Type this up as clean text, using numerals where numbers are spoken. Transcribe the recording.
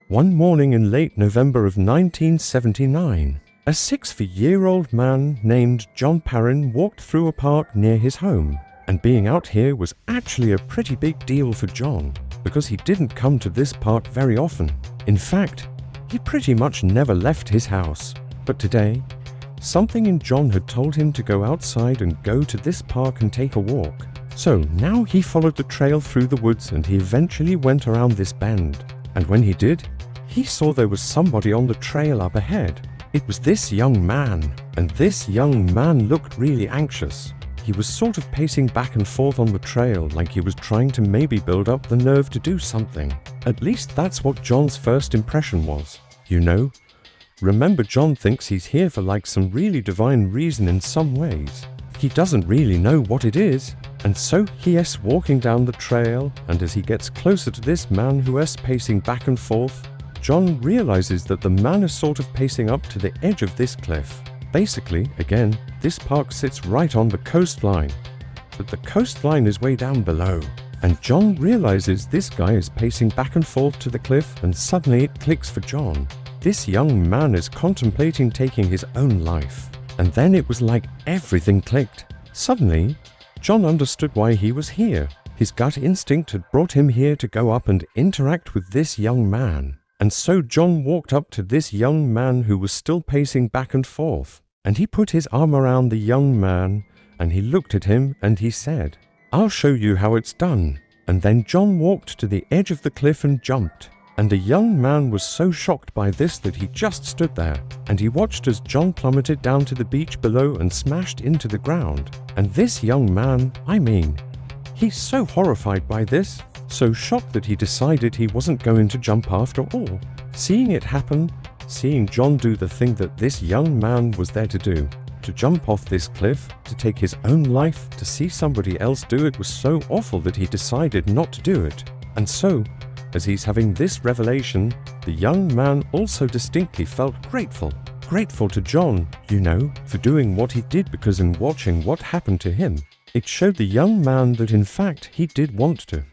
One morning in late November of 1979, a 60-year-old man named John Parrin walked through a park near his home. And being out here was actually a pretty big deal for John, because he didn't come to this park very often. In fact, he pretty much never left his house. But today, something in John had told him to go outside and go to this park and take a walk. So now he followed the trail through the woods and he eventually went around this bend. And when he did, he saw there was somebody on the trail up ahead. It was this young man, and this young man looked really anxious. He was sort of pacing back and forth on the trail like he was trying to maybe build up the nerve to do something. At least that's what John's first impression was. You know, remember John thinks he's here for like some really divine reason in some ways. He doesn't really know what it is, and so he is walking down the trail, and as he gets closer to this man who is pacing back and forth, John realizes that the man is sort of pacing up to the edge of this cliff. Basically, again, this park sits right on the coastline, but the coastline is way down below. And John realizes this guy is pacing back and forth to the cliff, and suddenly it clicks for John. This young man is contemplating taking his own life. And then it was like everything clicked. Suddenly, John understood why he was here. His gut instinct had brought him here to go up and interact with this young man. And so John walked up to this young man who was still pacing back and forth. And he put his arm around the young man, and he looked at him and he said, "I'll show you how it's done." And then John walked to the edge of the cliff and jumped. And the young man was so shocked by this that he just stood there, and he watched as John plummeted down to the beach below and smashed into the ground. And this young man, he's so horrified by this, so shocked that he decided he wasn't going to jump after all. Seeing it happen, seeing John do the thing that this young man was there to do, to jump off this cliff, to take his own life, to see somebody else do it was so awful that he decided not to do it. And so, as he's having this revelation, the young man also distinctly felt grateful. Grateful to John, you know, for doing what he did, because in watching what happened to him, it showed the young man that in fact he did want to.